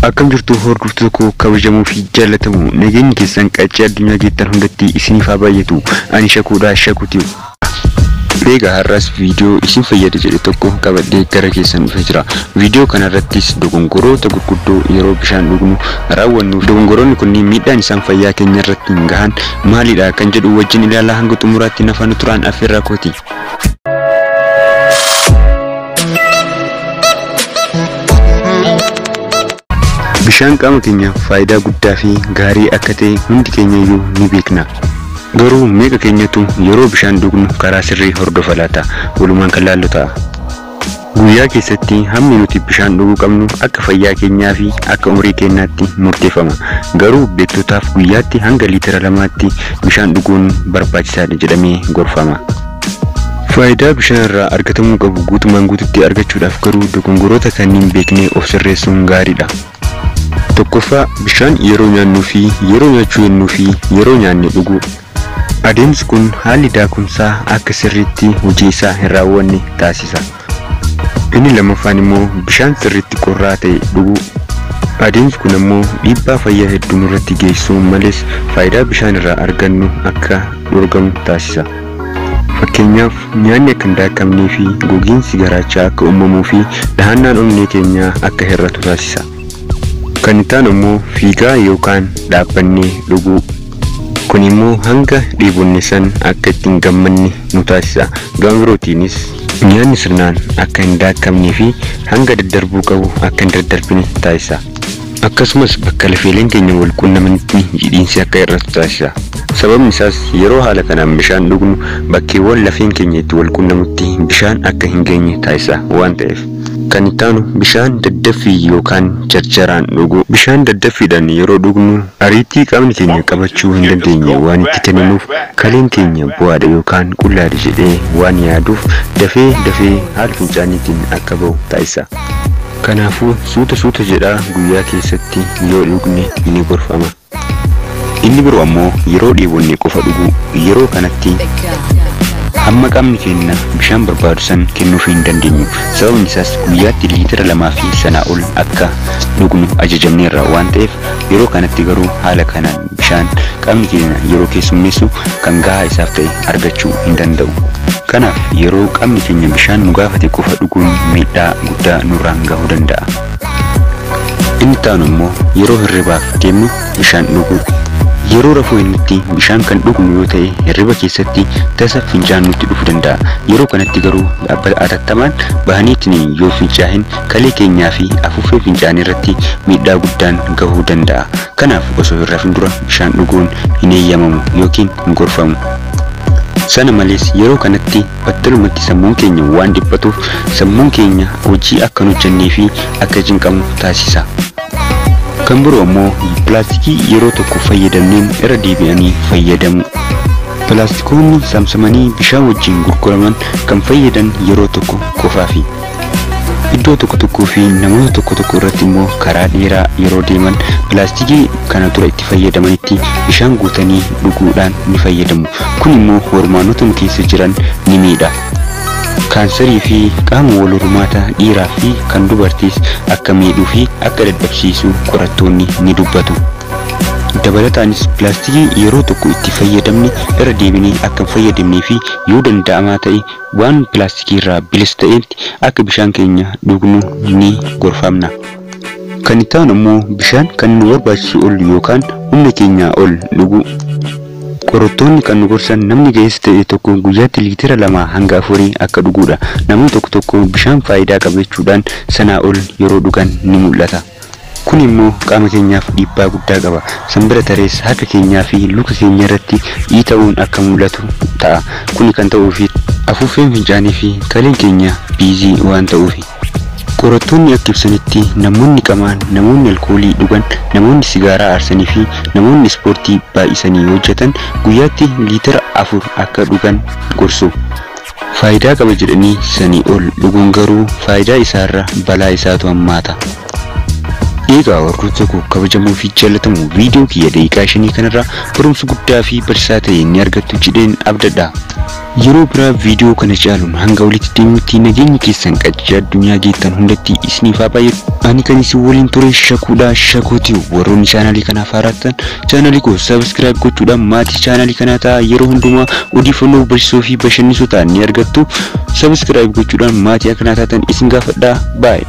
Akkam jirtu hordoftoota koo kabajamoo fi jaallatamoo nageenyi keessan qaccee addunyaa geettan hundatti isiniif haa baay'atu. Ani Shakuudha Shakuutii. Egaa har'as viidiyoo isin fayyada jedhe tokko qabadhee gara keessan dhufee jira. Viidiyoo kana irrattis dogongoroota gurguddoo yeroo bishaan dhugnu raawwannu. Dogongoroonni kunniin miidhaan isaan fayyaa keenya irratti gahan maalidha kan jedhu wajjin ilaalaa hanga xumuraatti nafaan turaan affeerraa kooti. Bishaan qaama keenyaaf faayidaa guddaa fi gaarii akka ta'e hundi keenya iyyuu ni beekna. Garuu meeqa keenyatu yeroo bishaan dhugnu karaa sirrii hordofa laata? Walumaan kan laallu ta'a. Guyyaa keessatti hammi nuti bishaan dhuguu qabnu akka fayyaa keenyaa fi akka umurii keenyaatti murteeffama. Garuu beektotaaf guyyaatti hanga liitira 2tti bishaan dhuguun barbaachisaadha jedhamee gorfama. Faayidaa bishaan irraa argatamuu qabu guutumaan guututti argachuudhaaf garuu dogongoroota kanneen beeknee of sirreessuun gaariidha. Tokkoffaa bishaan yeroo nyaannuu fi yeroo nyaachuu yennuu fi yeroo nyaanne dhuguu. Adeemsi kun haalli daakumsaa akka sirriitti hojii isaa hin raawwanne taasisa. Inni lammaffaan immoo bishaan sirriitti qorraa ta'e dhuguu. Adeemsi kun immoo dhiibbaa fayyaa hedduu irratti geessisuu malees faayidaa bishaan irraa argannu akka dorgamu taasisa. Fakkeenyaaf nyaanni akka hin daakamnee fi gogiinsi garaachaa akka uumamuu fi dhahannaan onnee keenyaa akka hir'atu taasisa. Kan itaan immoo fiigaa yookaan dhaabbannee dhuguu. Kun immoo hanga dheebonne san akka ittiin gammanne nu taasisa. Gama birootiinis nyaanni sirnaan akka hin daakamnee fi hanga daddarbuu qabu akka hin daddarbine taasisa. Akkasumas bakka lafeeleen keenya wal quunnamanitti jiidhiinsi akka hir'atu taasisa. Sababni isaas yeroo haala kanaan bishaan dhugnu bakkeewwan lafeen keenya itti wal quunnamutti bishaan akka hin geenye taasisa waan ta'eef. Kan ittaanu bishaan daddaffii yookaan jarjaraan dhuguu. Bishaan daddaffiidhaan yeroo dhugnu ariitii qaamni keenya qabachuu hin dandeenye waan itti kenninuuf kaleen keenya bu'aadha yookaan qullaadha jedhee waan yaaduuf dafee haala fincaaniitiin akka ba'u taasisa. Kanaafuu suuta jedhaa guyyaa keessatti yoo dhugne ni gorfama. Inni biroo ammoo yeroo dheebonne qofa dhuguu. Yeroo kanatti hamma qaamni keenya bishaan barbaadu san kennuuf hin dandeenyu. Sababni isaas guyyaatti liitira 2 fi sanaa ol akka dhugnu ajajamneerra waan ta'eef yeroo kanatti garuu haala kanaan bishaan qaamni keenya yeroo keessummeessu kan gahaa isaaf ta'e argachuu hin danda'u. Kanaaf yeroo qaamni keenya bishaan nu gaafate qofa dhuguun miidhaa guddaa nurraan gahuu danda'a. Inni taanu immoo yeroo hirribaaf deemnu bishaan dhuguu. Yeroo rafuu nuti bishaan kan dhugnu yoo ta'e hirriba keessatti tasa fincaan nutti dhufuu danda'a. Yeroo kanatti garuu atattamaan bahaniitiin yoo fincaahin kalee keenyaa fi afuuffee fincaanii irratti miidhaa guddaan gahuu danda'a. Kanaaf osoo hin rafin dura bishaan dhuguun hin eeyyamamu yookiin hin gorfamu. Sana malees yeroo kanatti battalumatti sammuun keenya waan dhiphatuuf sammuun keenya hojii akka hin hojjennee fi akka cinqamu taasisa. Kan biroo immoo pilaastikii yeroo tokko fayyadamneen irra deebi'anii fayyadamu. Pilaastikoonni saamsamanii bishaan wajjin gurguraman kan fayyadan yeroo tokko qofaafi. Iddoo tokko fi namoota tokko irratti immoo karaa dheeraa yeroo deeman pilaastikii kana dura itti fayyadamanitti bishaan guutanii dhuguudhaan ni fayyadamu. Kun immoo hormoonota nu keessa jiran ni miidha. Kaansarii fi qaama wal hormaata dhiiraa fi kan dubartiis akka miidhuu fi akka dadhabsiisu qorattoonni ni dubbatu. Dabalataanis pilaastikii yeroo tokko itti fayyadamne irra deebinee akka hin fayyadamnee fi yoo danda'amaa ta'e waan pilaastikii irraa bilisa ta'etti akka bishaan keenya dhugnu ni gorfamna. Kan itti aanu immoo bishaan kan nu barbaachisu ol yookaan humna keenyaa ol dhuguu. Qorattoonni kan nu gorsan namni ga'eessa ta'e tokko guyyaatti liitira 2 hanga 4 akka dhuguudha. Namoonni tokko bishaan faayidaa qabachuudhaan sanaa ol yeroo dhugan ni mul'ata. Kun immoo qaama keenyaaf dhiibbaa guddaa qaba. Sanbira tarees harka keenyaa fi luka keenya irratti dhiita'uun akka mul'atu ta'a. Kun kan ta'uuf afuuffeen fincaanii fi kaleen keenya biizii waan ta'uuf. Qorattoonni akka ibsanitti namoonni qamaan, namoonni alkoolii dhugan, namoonni sigaaraa aarsanii fi namoonni ispoortii baay'isanii hojjetan guyyaatti liitira 4 akka dhugan gorsu. Faayidaa qaba jedhanii sanii ol dhuguun garuu faayidaa isaarra balaa isaatu hammaata. Egaa hordoftoota koo kabajamoo fi jaallatamoo viidiyoo kiyya daqiiqaa 5 kanarraa barumsa guddaa fi barsiisaa ta'e ni argattu jedheen abdadha. yeroo biraa viidiyoo kana caaluun hanga walitti deemuutti nageenyi keessan qaccee addunyaa geettan hundatti isiniif haa baay'atu. Ani kan isin waliin ture Shakuudha Shakuuti. Warroonni chaanalii kanaaf haaratan chaanalii koo subscribe gochuudhaan maatii chaanalii kanaa ta'a. Yeroo hundumaa odeeffannoo barsiisoo fi bashannansiisoo ta'an ni argattu. Subscribe gochuudhaan maatii akkanaa taatan isin gaafadha. Bye.